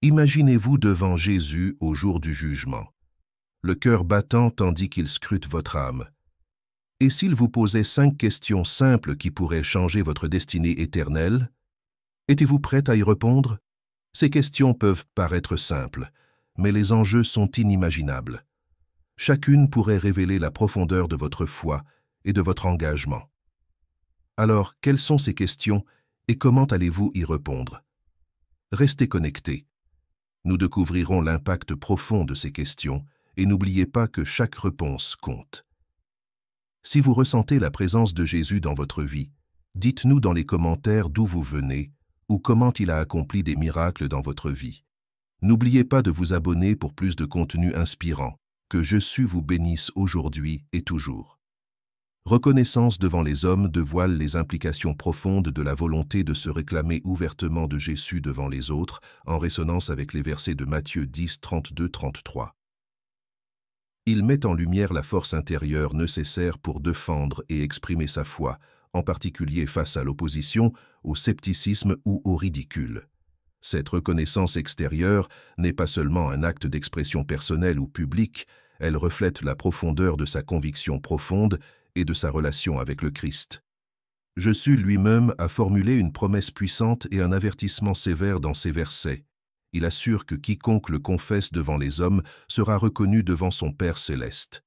Imaginez-vous devant Jésus au jour du jugement, le cœur battant tandis qu'il scrute votre âme. Et s'il vous posait 5 questions simples qui pourraient changer votre destinée éternelle, êtes-vous prête à y répondre? Ces questions peuvent paraître simples, mais les enjeux sont inimaginables. Chacune pourrait révéler la profondeur de votre foi et de votre engagement. Alors, quelles sont ces questions et comment allez-vous y répondre? Restez connectés. Nous découvrirons l'impact profond de ces questions et n'oubliez pas que chaque réponse compte. Si vous ressentez la présence de Jésus dans votre vie, dites-nous dans les commentaires d'où vous venez ou comment il a accompli des miracles dans votre vie. N'oubliez pas de vous abonner pour plus de contenu inspirant. Que Jésus vous bénisse aujourd'hui et toujours. Reconnaissance devant les hommes dévoile les implications profondes de la volonté de se réclamer ouvertement de Jésus devant les autres, en résonance avec les versets de Matthieu 10, 32-33. Il met en lumière la force intérieure nécessaire pour défendre et exprimer sa foi, en particulier face à l'opposition, au scepticisme ou au ridicule. Cette reconnaissance extérieure n'est pas seulement un acte d'expression personnelle ou publique, elle reflète la profondeur de sa conviction profonde et de sa relation avec le Christ. Jésus lui-même a formulé une promesse puissante et un avertissement sévère dans ces versets. Il assure que quiconque le confesse devant les hommes sera reconnu devant son Père céleste.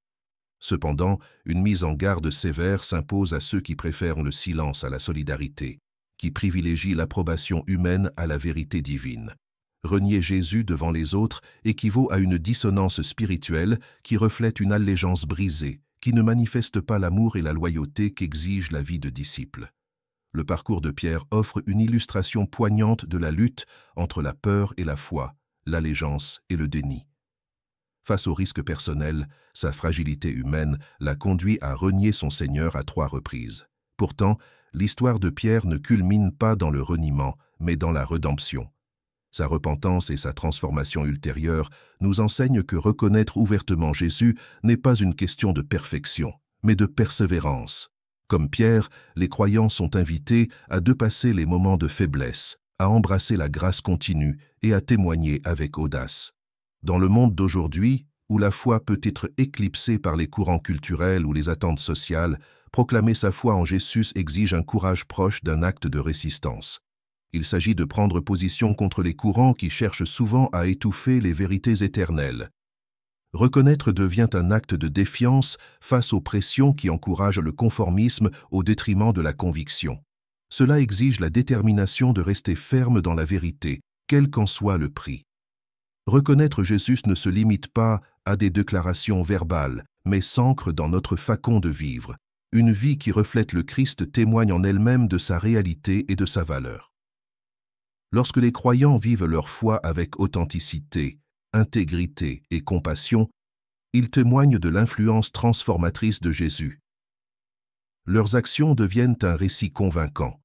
Cependant, une mise en garde sévère s'impose à ceux qui préfèrent le silence à la solidarité, qui privilégie l'approbation humaine à la vérité divine. Renier Jésus devant les autres équivaut à une dissonance spirituelle qui reflète une allégeance brisée, qui ne manifeste pas l'amour et la loyauté qu'exige la vie de disciple. Le parcours de Pierre offre une illustration poignante de la lutte entre la peur et la foi, l'allégeance et le déni. Face au risque personnel, sa fragilité humaine l'a conduit à renier son Seigneur à 3 reprises. Pourtant, l'histoire de Pierre ne culmine pas dans le reniement, mais dans la rédemption. Sa repentance et sa transformation ultérieure nous enseignent que reconnaître ouvertement Jésus n'est pas une question de perfection, mais de persévérance. Comme Pierre, les croyants sont invités à dépasser les moments de faiblesse, à embrasser la grâce continue et à témoigner avec audace. Dans le monde d'aujourd'hui, où la foi peut être éclipsée par les courants culturels ou les attentes sociales, proclamer sa foi en Jésus exige un courage proche d'un acte de résistance. Il s'agit de prendre position contre les courants qui cherchent souvent à étouffer les vérités éternelles. Reconnaître devient un acte de défiance face aux pressions qui encouragent le conformisme au détriment de la conviction. Cela exige la détermination de rester ferme dans la vérité, quel qu'en soit le prix. Reconnaître Jésus ne se limite pas à des déclarations verbales, mais s'ancre dans notre façon de vivre. Une vie qui reflète le Christ témoigne en elle-même de sa réalité et de sa valeur. Lorsque les croyants vivent leur foi avec authenticité, intégrité et compassion, ils témoignent de l'influence transformatrice de Jésus. Leurs actions deviennent un récit convaincant,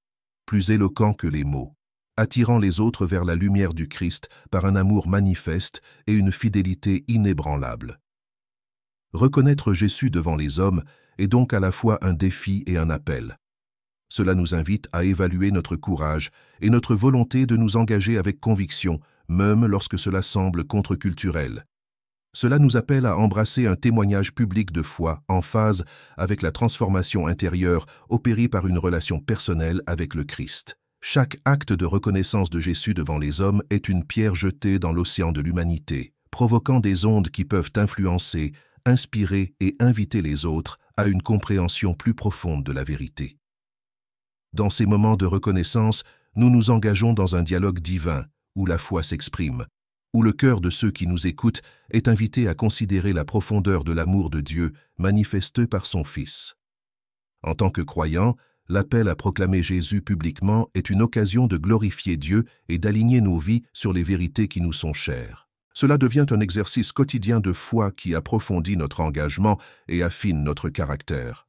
plus éloquent que les mots, attirant les autres vers la lumière du Christ par un amour manifeste et une fidélité inébranlable. Reconnaître Jésus devant les hommes est donc à la fois un défi et un appel. Cela nous invite à évaluer notre courage et notre volonté de nous engager avec conviction, même lorsque cela semble contre-culturel. Cela nous appelle à embrasser un témoignage public de foi en phase avec la transformation intérieure opérée par une relation personnelle avec le Christ. Chaque acte de reconnaissance de Jésus devant les hommes est une pierre jetée dans l'océan de l'humanité, provoquant des ondes qui peuvent influencer, inspirer et inviter les autres à une compréhension plus profonde de la vérité. Dans ces moments de reconnaissance, nous nous engageons dans un dialogue divin où la foi s'exprime, où le cœur de ceux qui nous écoutent est invité à considérer la profondeur de l'amour de Dieu manifesté par son Fils. En tant que croyants, l'appel à proclamer Jésus publiquement est une occasion de glorifier Dieu et d'aligner nos vies sur les vérités qui nous sont chères. Cela devient un exercice quotidien de foi qui approfondit notre engagement et affine notre caractère.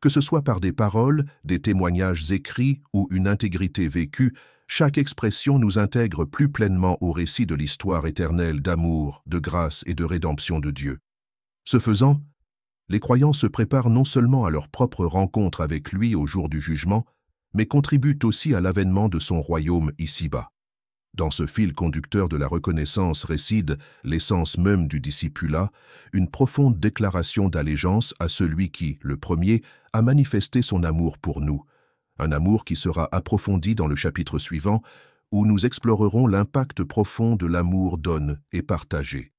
Que ce soit par des paroles, des témoignages écrits ou une intégrité vécue, chaque expression nous intègre plus pleinement au récit de l'histoire éternelle d'amour, de grâce et de rédemption de Dieu. Ce faisant, les croyants se préparent non seulement à leur propre rencontre avec lui au jour du jugement, mais contribuent aussi à l'avènement de son royaume ici-bas. Dans ce fil conducteur de la reconnaissance réside l'essence même du discipulat, une profonde déclaration d'allégeance à celui qui, le premier, a manifesté son amour pour nous, un amour qui sera approfondi dans le chapitre suivant, où nous explorerons l'impact profond de l'amour donne et partagé.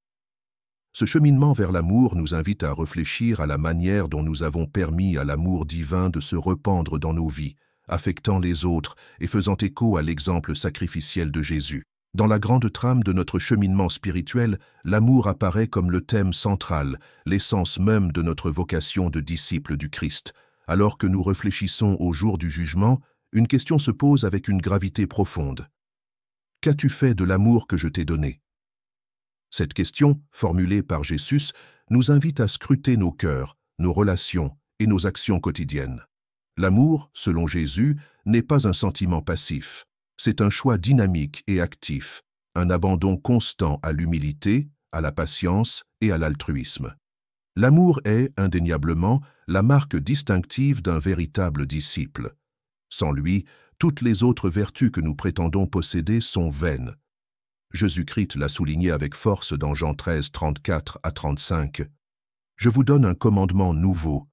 Ce cheminement vers l'amour nous invite à réfléchir à la manière dont nous avons permis à l'amour divin de se répandre dans nos vies, affectant les autres et faisant écho à l'exemple sacrificiel de Jésus. Dans la grande trame de notre cheminement spirituel, l'amour apparaît comme le thème central, l'essence même de notre vocation de disciples du Christ. Alors que nous réfléchissons au jour du jugement, une question se pose avec une gravité profonde. Qu'as-tu fait de l'amour que je t'ai donné? Cette question, formulée par Jésus, nous invite à scruter nos cœurs, nos relations et nos actions quotidiennes. L'amour, selon Jésus, n'est pas un sentiment passif. C'est un choix dynamique et actif, un abandon constant à l'humilité, à la patience et à l'altruisme. L'amour est, indéniablement, la marque distinctive d'un véritable disciple. Sans lui, toutes les autres vertus que nous prétendons posséder sont vaines. Jésus-Christ l'a souligné avec force dans Jean 13, 34 à 35. « Je vous donne un commandement nouveau.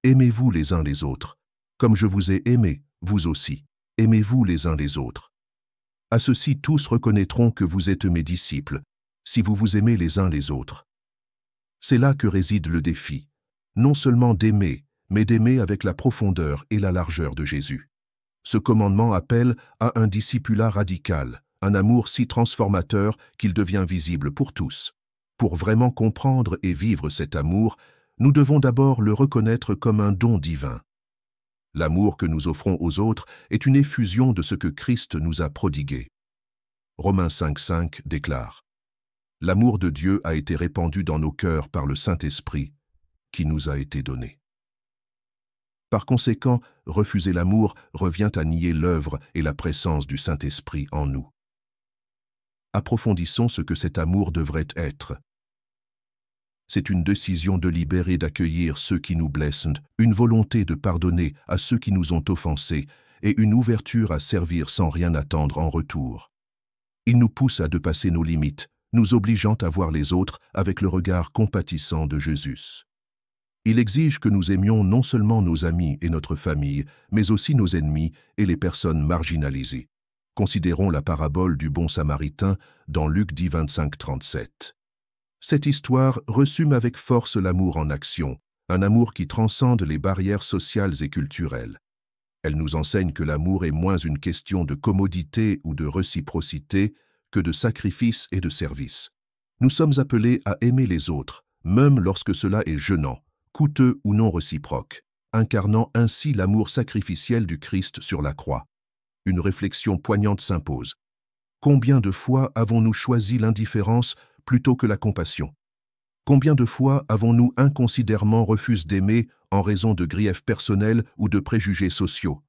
Aimez-vous les uns les autres. Comme je vous ai aimé, vous aussi. Aimez-vous les uns les autres. À ceci tous reconnaîtront que vous êtes mes disciples, si vous vous aimez les uns les autres. » C'est là que réside le défi, non seulement d'aimer, mais d'aimer avec la profondeur et la largeur de Jésus. Ce commandement appelle à un discipulat radical, un amour si transformateur qu'il devient visible pour tous. Pour vraiment comprendre et vivre cet amour, nous devons d'abord le reconnaître comme un don divin. L'amour que nous offrons aux autres est une effusion de ce que Christ nous a prodigué. Romains 5,5 déclare « L'amour de Dieu a été répandu dans nos cœurs par le Saint-Esprit qui nous a été donné. » Par conséquent, refuser l'amour revient à nier l'œuvre et la présence du Saint-Esprit en nous. Approfondissons ce que cet amour devrait être. C'est une décision délibérée d'accueillir ceux qui nous blessent, une volonté de pardonner à ceux qui nous ont offensés et une ouverture à servir sans rien attendre en retour. Il nous pousse à dépasser nos limites, nous obligeant à voir les autres avec le regard compatissant de Jésus. Il exige que nous aimions non seulement nos amis et notre famille, mais aussi nos ennemis et les personnes marginalisées. Considérons la parabole du bon samaritain dans Luc 10, 25-37. Cette histoire résume avec force l'amour en action, un amour qui transcende les barrières sociales et culturelles. Elle nous enseigne que l'amour est moins une question de commodité ou de réciprocité que de sacrifice et de service. Nous sommes appelés à aimer les autres, même lorsque cela est gênant, coûteux ou non réciproque, incarnant ainsi l'amour sacrificiel du Christ sur la croix. Une réflexion poignante s'impose. Combien de fois avons-nous choisi l'indifférence plutôt que la compassion? Combien de fois avons-nous inconsidérément refusé d'aimer en raison de griefs personnels ou de préjugés sociaux?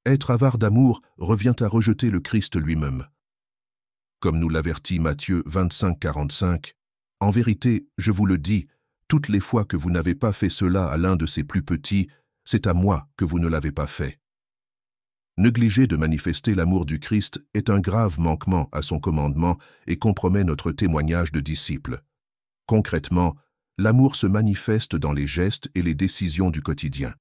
Être avare d'amour revient à rejeter le Christ lui-même. Comme nous l'avertit Matthieu 25, 45, « En vérité, je vous le dis, toutes les fois que vous n'avez pas fait cela à l'un de ces plus petits, c'est à moi que vous ne l'avez pas fait. » Négliger de manifester l'amour du Christ est un grave manquement à son commandement et compromet notre témoignage de disciple. Concrètement, l'amour se manifeste dans les gestes et les décisions du quotidien.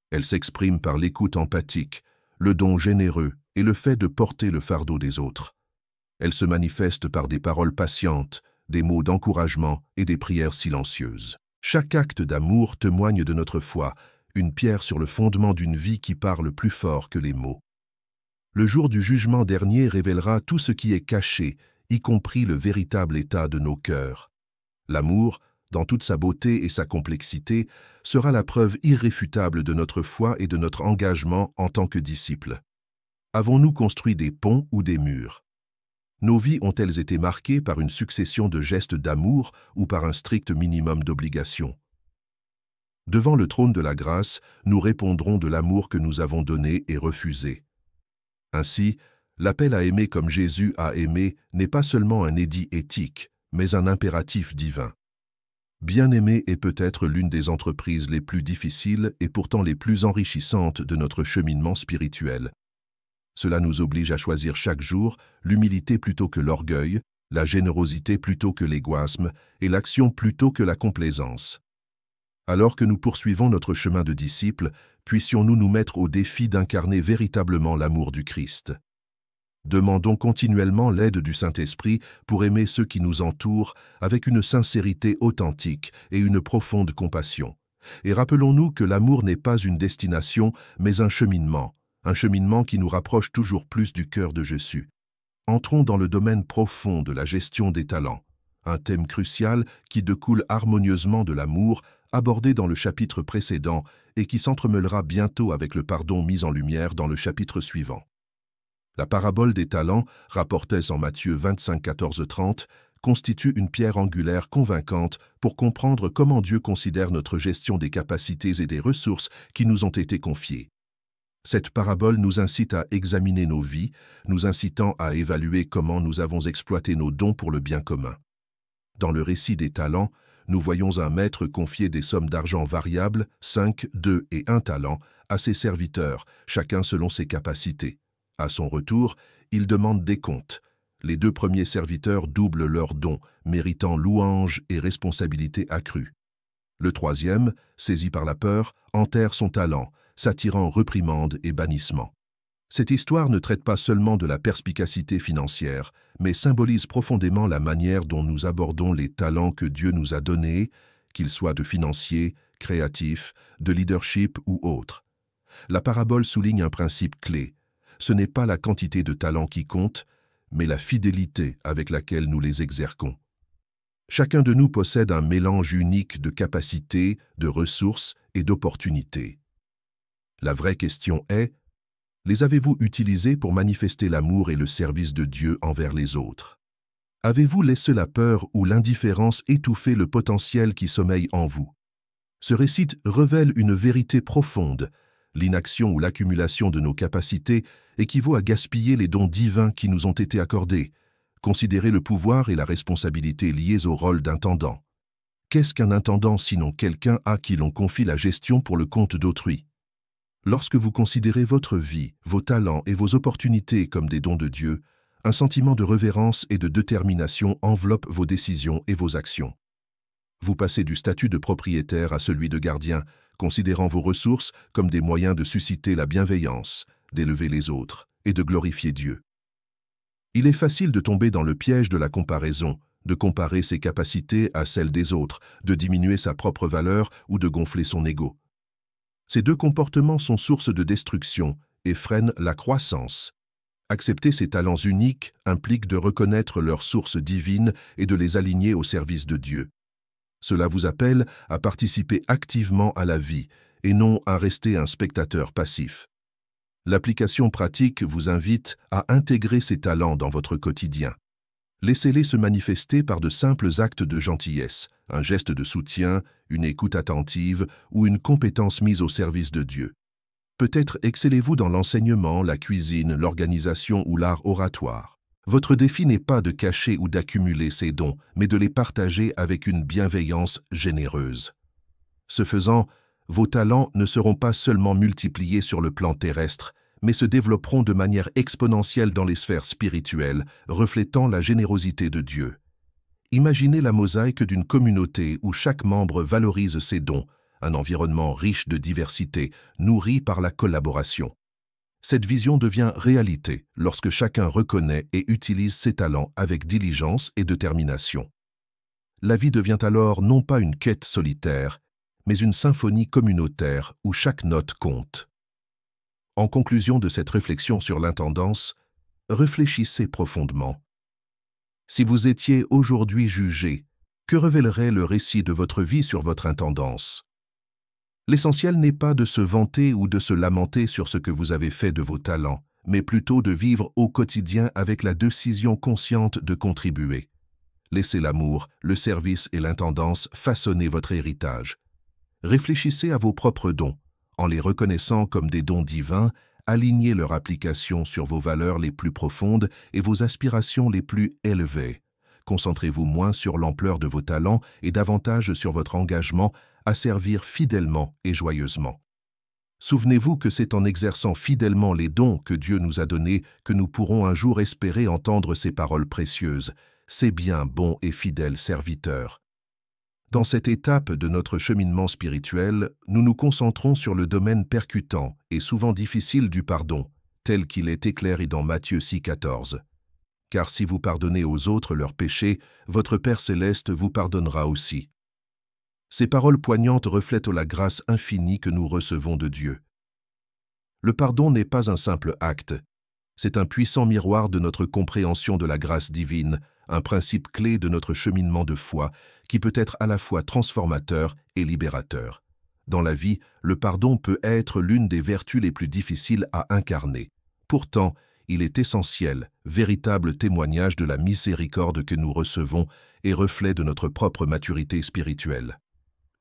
Elle s'exprime par l'écoute empathique, le don généreux et le fait de porter le fardeau des autres. Elle se manifeste par des paroles patientes, des mots d'encouragement et des prières silencieuses. Chaque acte d'amour témoigne de notre foi, une pierre sur le fondement d'une vie qui parle plus fort que les mots. Le jour du jugement dernier révélera tout ce qui est caché, y compris le véritable état de nos cœurs. L'amour, dans toute sa beauté et sa complexité, sera la preuve irréfutable de notre foi et de notre engagement en tant que disciples. Avons-nous construit des ponts ou des murs? Nos vies ont-elles été marquées par une succession de gestes d'amour ou par un strict minimum d'obligations? Devant le trône de la grâce, nous répondrons de l'amour que nous avons donné et refusé. Ainsi, l'appel à aimer comme Jésus a aimé n'est pas seulement un édit éthique, mais un impératif divin. Bien-aimer est peut-être l'une des entreprises les plus difficiles et pourtant les plus enrichissantes de notre cheminement spirituel. Cela nous oblige à choisir chaque jour l'humilité plutôt que l'orgueil, la générosité plutôt que l'égoïsme et l'action plutôt que la complaisance. Alors que nous poursuivons notre chemin de disciples, puissions-nous nous mettre au défi d'incarner véritablement l'amour du Christ. Demandons continuellement l'aide du Saint-Esprit pour aimer ceux qui nous entourent avec une sincérité authentique et une profonde compassion. Et rappelons-nous que l'amour n'est pas une destination, mais un cheminement qui nous rapproche toujours plus du cœur de Jésus. Entrons dans le domaine profond de la gestion des talents, un thème crucial qui découle harmonieusement de l'amour, abordé dans le chapitre précédent et qui s'entremêlera bientôt avec le pardon mis en lumière dans le chapitre suivant. La parabole des talents, rapportée en Matthieu 25, 14-30, constitue une pierre angulaire convaincante pour comprendre comment Dieu considère notre gestion des capacités et des ressources qui nous ont été confiées. Cette parabole nous incite à examiner nos vies, nous incitant à évaluer comment nous avons exploité nos dons pour le bien commun. Dans le récit des talents, nous voyons un maître confier des sommes d'argent variables, 5, 2 et 1 talent, à ses serviteurs, chacun selon ses capacités. À son retour, il demande des comptes. Les 2 premiers serviteurs doublent leurs dons, méritant louange et responsabilité accrue. Le 3e, saisi par la peur, enterre son talent, s'attirant reprimande et bannissement. Cette histoire ne traite pas seulement de la perspicacité financière, mais symbolise profondément la manière dont nous abordons les talents que Dieu nous a donnés, qu'ils soient de financiers, créatifs, de leadership ou autres. La parabole souligne un principe clé. Ce n'est pas la quantité de talents qui compte, mais la fidélité avec laquelle nous les exerçons. Chacun de nous possède un mélange unique de capacités, de ressources et d'opportunités. La vraie question est, les avez-vous utilisés pour manifester l'amour et le service de Dieu envers les autres? Avez-vous laissé la peur ou l'indifférence étouffer le potentiel qui sommeille en vous? Ce récit révèle une vérité profonde. L'inaction ou l'accumulation de nos capacités équivaut à gaspiller les dons divins qui nous ont été accordés. Considérez le pouvoir et la responsabilité liés au rôle d'intendant. Qu'est-ce qu'un intendant sinon quelqu'un à qui l'on confie la gestion pour le compte d'autrui? Lorsque vous considérez votre vie, vos talents et vos opportunités comme des dons de Dieu, un sentiment de révérence et de détermination enveloppe vos décisions et vos actions. Vous passez du statut de propriétaire à celui de gardien, considérant vos ressources comme des moyens de susciter la bienveillance, d'élever les autres et de glorifier Dieu. Il est facile de tomber dans le piège de la comparaison, de comparer ses capacités à celles des autres, de diminuer sa propre valeur ou de gonfler son ego. Ces 2 comportements sont source de destruction et freinent la croissance. Accepter ces talents uniques implique de reconnaître leurs sources divines et de les aligner au service de Dieu. Cela vous appelle à participer activement à la vie et non à rester un spectateur passif. L'application pratique vous invite à intégrer ces talents dans votre quotidien. Laissez-les se manifester par de simples actes de gentillesse, un geste de soutien, une écoute attentive ou une compétence mise au service de Dieu. Peut-être excellez-vous dans l'enseignement, la cuisine, l'organisation ou l'art oratoire. Votre défi n'est pas de cacher ou d'accumuler ces dons, mais de les partager avec une bienveillance généreuse. Ce faisant, vos talents ne seront pas seulement multipliés sur le plan terrestre, mais se développeront de manière exponentielle dans les sphères spirituelles, reflétant la générosité de Dieu. Imaginez la mosaïque d'une communauté où chaque membre valorise ses dons, un environnement riche de diversité, nourri par la collaboration. Cette vision devient réalité lorsque chacun reconnaît et utilise ses talents avec diligence et détermination. La vie devient alors non pas une quête solitaire, mais une symphonie communautaire où chaque note compte. En conclusion de cette réflexion sur l'intendance, réfléchissez profondément. Si vous étiez aujourd'hui jugé, que révélerait le récit de votre vie sur votre intendance? L'essentiel n'est pas de se vanter ou de se lamenter sur ce que vous avez fait de vos talents, mais plutôt de vivre au quotidien avec la décision consciente de contribuer. Laissez l'amour, le service et l'intendance façonner votre héritage. Réfléchissez à vos propres dons. En les reconnaissant comme des dons divins, alignez leur application sur vos valeurs les plus profondes et vos aspirations les plus élevées. Concentrez-vous moins sur l'ampleur de vos talents et davantage sur votre engagement à servir fidèlement et joyeusement. Souvenez-vous que c'est en exerçant fidèlement les dons que Dieu nous a donnés que nous pourrons un jour espérer entendre ces paroles précieuses. C'est bien, bon et fidèle serviteur. Dans cette étape de notre cheminement spirituel, nous nous concentrons sur le domaine percutant et souvent difficile du pardon, tel qu'il est éclairé dans Matthieu 6,14. Car si vous pardonnez aux autres leurs péchés, votre Père céleste vous pardonnera aussi. Ces paroles poignantes reflètent la grâce infinie que nous recevons de Dieu. Le pardon n'est pas un simple acte, c'est un puissant miroir de notre compréhension de la grâce divine, un principe clé de notre cheminement de foi qui peut être à la fois transformateur et libérateur. Dans la vie, le pardon peut être l'une des vertus les plus difficiles à incarner. Pourtant, il est essentiel, véritable témoignage de la miséricorde que nous recevons et reflet de notre propre maturité spirituelle.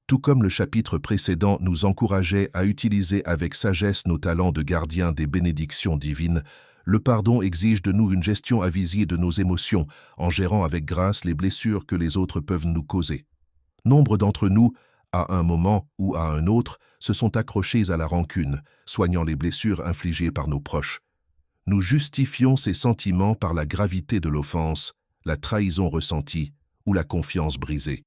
Tout comme le chapitre précédent nous encourageait à utiliser avec sagesse nos talents de gardiens des bénédictions divines, le pardon exige de nous une gestion avisée de nos émotions, en gérant avec grâce les blessures que les autres peuvent nous causer. Nombre d'entre nous, à un moment ou à un autre, se sont accrochés à la rancune, soignant les blessures infligées par nos proches. Nous justifions ces sentiments par la gravité de l'offense, la trahison ressentie ou la confiance brisée.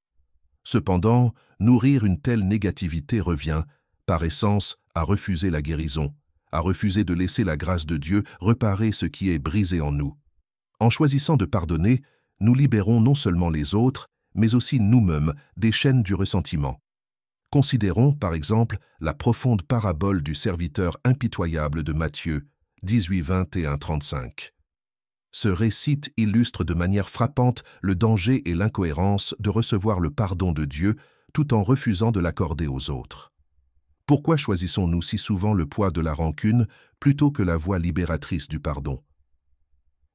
Cependant, nourrir une telle négativité revient, par essence, à refuser la guérison, à refuser de laisser la grâce de Dieu réparer ce qui est brisé en nous. En choisissant de pardonner, nous libérons non seulement les autres, mais aussi nous-mêmes des chaînes du ressentiment. Considérons, par exemple, la profonde parabole du serviteur impitoyable de Matthieu, 18, 21, 35. Ce récit illustre de manière frappante le danger et l'incohérence de recevoir le pardon de Dieu tout en refusant de l'accorder aux autres. Pourquoi choisissons-nous si souvent le poids de la rancune plutôt que la voie libératrice du pardon?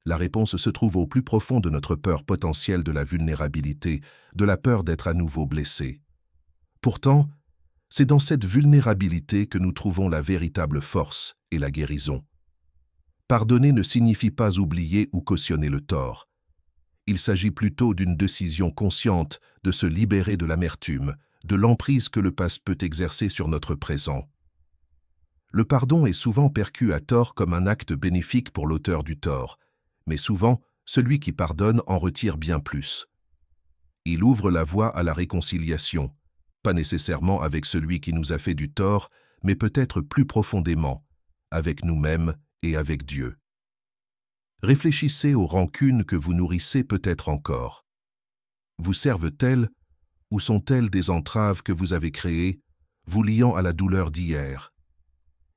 La réponse se trouve au plus profond de notre peur potentielle de la vulnérabilité, de la peur d'être à nouveau blessé. Pourtant, c'est dans cette vulnérabilité que nous trouvons la véritable force et la guérison. Pardonner ne signifie pas oublier ou cautionner le tort. Il s'agit plutôt d'une décision consciente de se libérer de l'amertume, de l'emprise que le passé peut exercer sur notre présent. Le pardon est souvent perçu à tort comme un acte bénéfique pour l'auteur du tort, mais souvent, celui qui pardonne en retire bien plus. Il ouvre la voie à la réconciliation, pas nécessairement avec celui qui nous a fait du tort, mais peut-être plus profondément, avec nous-mêmes et avec Dieu. Réfléchissez aux rancunes que vous nourrissez peut-être encore. Vous servent-elles ou sont-elles des entraves que vous avez créées, vous liant à la douleur d'hier?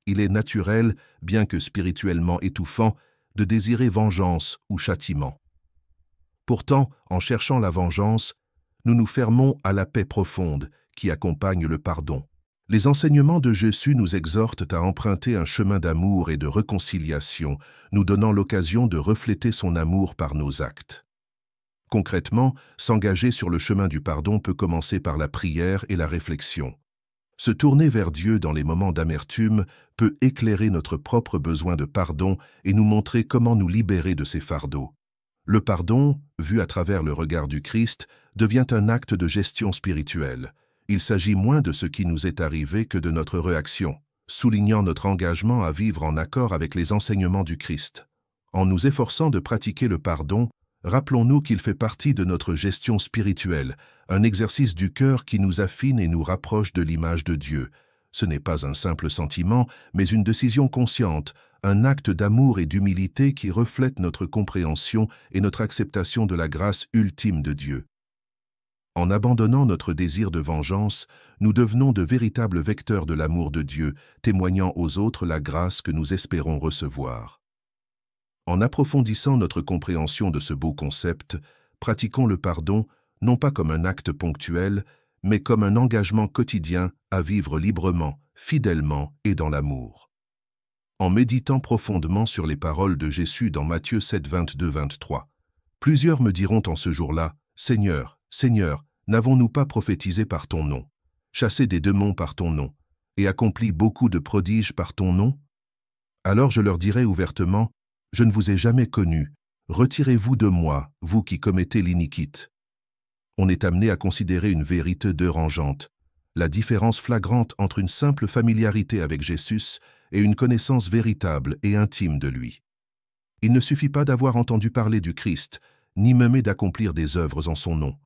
Il est naturel, bien que spirituellement étouffant, de désirer vengeance ou châtiment. Pourtant, en cherchant la vengeance, nous nous fermons à la paix profonde qui accompagne le pardon. Les enseignements de Jésus nous exhortent à emprunter un chemin d'amour et de réconciliation, nous donnant l'occasion de refléter son amour par nos actes. Concrètement, s'engager sur le chemin du pardon peut commencer par la prière et la réflexion. Se tourner vers Dieu dans les moments d'amertume peut éclairer notre propre besoin de pardon et nous montrer comment nous libérer de ces fardeaux. Le pardon, vu à travers le regard du Christ, devient un acte de gestion spirituelle. Il s'agit moins de ce qui nous est arrivé que de notre réaction, soulignant notre engagement à vivre en accord avec les enseignements du Christ. En nous efforçant de pratiquer le pardon, rappelons-nous qu'il fait partie de notre gestion spirituelle, un exercice du cœur qui nous affine et nous rapproche de l'image de Dieu. Ce n'est pas un simple sentiment, mais une décision consciente, un acte d'amour et d'humilité qui reflète notre compréhension et notre acceptation de la grâce ultime de Dieu. En abandonnant notre désir de vengeance, nous devenons de véritables vecteurs de l'amour de Dieu, témoignant aux autres la grâce que nous espérons recevoir. En approfondissant notre compréhension de ce beau concept, pratiquons le pardon, non pas comme un acte ponctuel, mais comme un engagement quotidien à vivre librement, fidèlement et dans l'amour. En méditant profondément sur les paroles de Jésus dans Matthieu 7, 22-23, plusieurs me diront en ce jour-là, « Seigneur, Seigneur, n'avons-nous pas prophétisé par ton nom, chassé des démons par ton nom, et accompli beaucoup de prodiges par ton nom? Alors je leur dirai ouvertement, je ne vous ai jamais connu, retirez-vous de moi, vous qui commettez l'iniquité. » On est amené à considérer une vérité dérangeante. la différence flagrante entre une simple familiarité avec Jésus et une connaissance véritable et intime de lui. Il ne suffit pas d'avoir entendu parler du Christ, ni même d'accomplir des œuvres en son nom.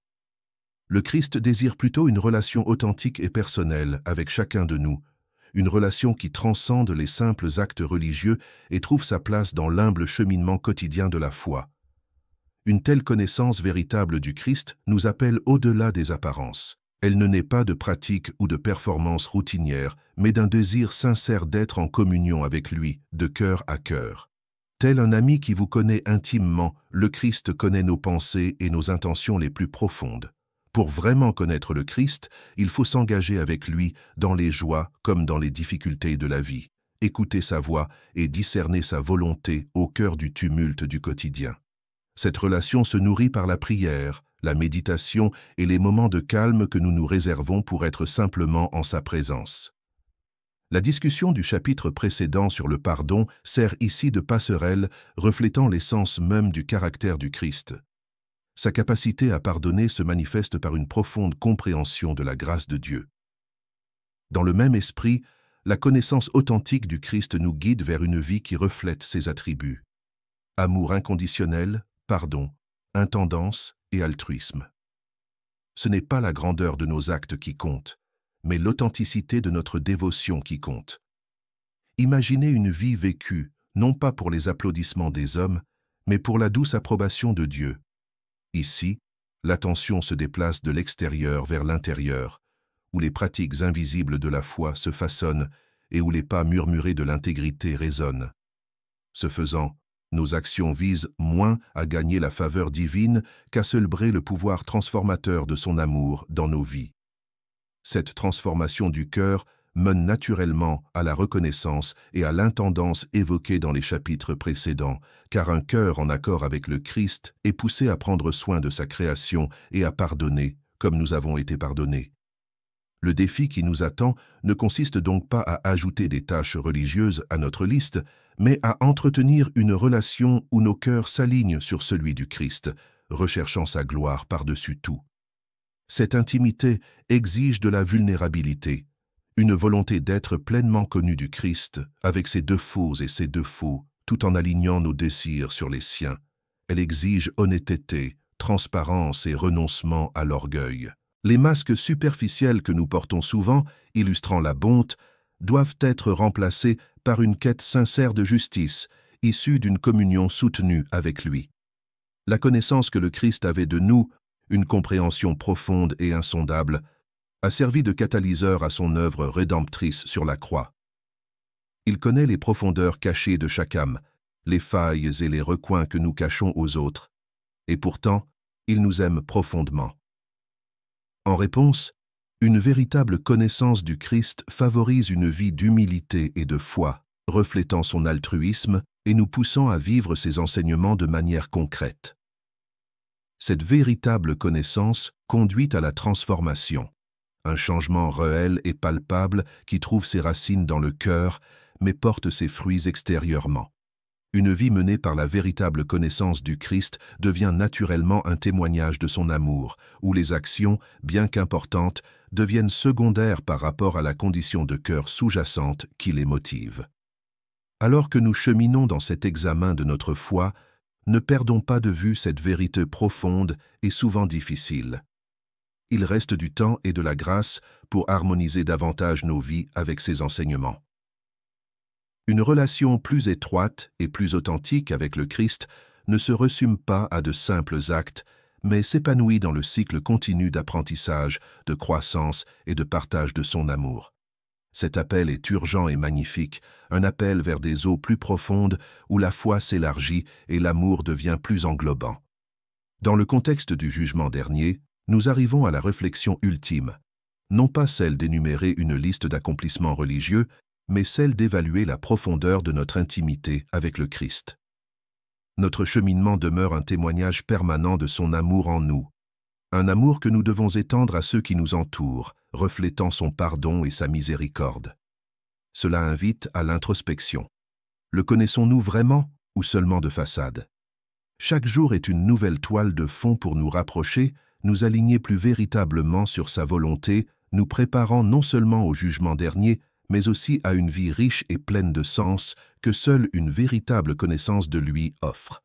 Le Christ désire plutôt une relation authentique et personnelle avec chacun de nous, une relation qui transcende les simples actes religieux et trouve sa place dans l'humble cheminement quotidien de la foi. Une telle connaissance véritable du Christ nous appelle au-delà des apparences. Elle ne naît pas de pratiques ou de performances routinières, mais d'un désir sincère d'être en communion avec lui, de cœur à cœur. Tel un ami qui vous connaît intimement, le Christ connaît nos pensées et nos intentions les plus profondes. Pour vraiment connaître le Christ, il faut s'engager avec lui dans les joies comme dans les difficultés de la vie, écouter sa voix et discerner sa volonté au cœur du tumulte du quotidien. Cette relation se nourrit par la prière, la méditation et les moments de calme que nous nous réservons pour être simplement en sa présence. La discussion du chapitre précédent sur le pardon sert ici de passerelle, reflétant l'essence même du caractère du Christ. Sa capacité à pardonner se manifeste par une profonde compréhension de la grâce de Dieu. Dans le même esprit, la connaissance authentique du Christ nous guide vers une vie qui reflète ses attributs. Amour inconditionnel, pardon, intendance et altruisme. Ce n'est pas la grandeur de nos actes qui compte, mais l'authenticité de notre dévotion qui compte. Imaginez une vie vécue, non pas pour les applaudissements des hommes, mais pour la douce approbation de Dieu. Ici, l'attention se déplace de l'extérieur vers l'intérieur, où les pratiques invisibles de la foi se façonnent et où les pas murmurés de l'intégrité résonnent. Ce faisant, nos actions visent moins à gagner la faveur divine qu'à célébrer le pouvoir transformateur de son amour dans nos vies. Cette transformation du cœur mène naturellement à la reconnaissance et à l'intendance évoquées dans les chapitres précédents, car un cœur en accord avec le Christ est poussé à prendre soin de sa création et à pardonner, comme nous avons été pardonnés. Le défi qui nous attend ne consiste donc pas à ajouter des tâches religieuses à notre liste, mais à entretenir une relation où nos cœurs s'alignent sur celui du Christ, recherchant sa gloire par-dessus tout. Cette intimité exige de la vulnérabilité, une volonté d'être pleinement connu du Christ, avec ses défauts et ses défauts, tout en alignant nos désirs sur les siens. Elle exige honnêteté, transparence et renoncement à l'orgueil. Les masques superficiels que nous portons souvent, illustrant la bonté, doivent être remplacés par une quête sincère de justice, issue d'une communion soutenue avec lui. La connaissance que le Christ avait de nous, une compréhension profonde et insondable, a servi de catalyseur à son œuvre rédemptrice sur la croix. Il connaît les profondeurs cachées de chaque âme, les failles et les recoins que nous cachons aux autres, et pourtant, il nous aime profondément. En réponse, une véritable connaissance du Christ favorise une vie d'humilité et de foi, reflétant son altruisme et nous poussant à vivre ses enseignements de manière concrète. Cette véritable connaissance conduit à la transformation, un changement réel et palpable qui trouve ses racines dans le cœur, mais porte ses fruits extérieurement. Une vie menée par la véritable connaissance du Christ devient naturellement un témoignage de son amour, où les actions, bien qu'importantes, deviennent secondaires par rapport à la condition de cœur sous-jacente qui les motive. Alors que nous cheminons dans cet examen de notre foi, ne perdons pas de vue cette vérité profonde et souvent difficile. Il reste du temps et de la grâce pour harmoniser davantage nos vies avec ces enseignements. Une relation plus étroite et plus authentique avec le Christ ne se résume pas à de simples actes, mais s'épanouit dans le cycle continu d'apprentissage, de croissance et de partage de son amour. Cet appel est urgent et magnifique, un appel vers des eaux plus profondes où la foi s'élargit et l'amour devient plus englobant. Dans le contexte du jugement dernier, nous arrivons à la réflexion ultime, non pas celle d'énumérer une liste d'accomplissements religieux, mais celle d'évaluer la profondeur de notre intimité avec le Christ. Notre cheminement demeure un témoignage permanent de son amour en nous, un amour que nous devons étendre à ceux qui nous entourent, reflétant son pardon et sa miséricorde. Cela invite à l'introspection. Le connaissons-nous vraiment ou seulement de façade? Chaque jour est une nouvelle toile de fond pour nous rapprocher, nous aligner plus véritablement sur sa volonté, nous préparant non seulement au jugement dernier, mais aussi à une vie riche et pleine de sens que seule une véritable connaissance de lui offre.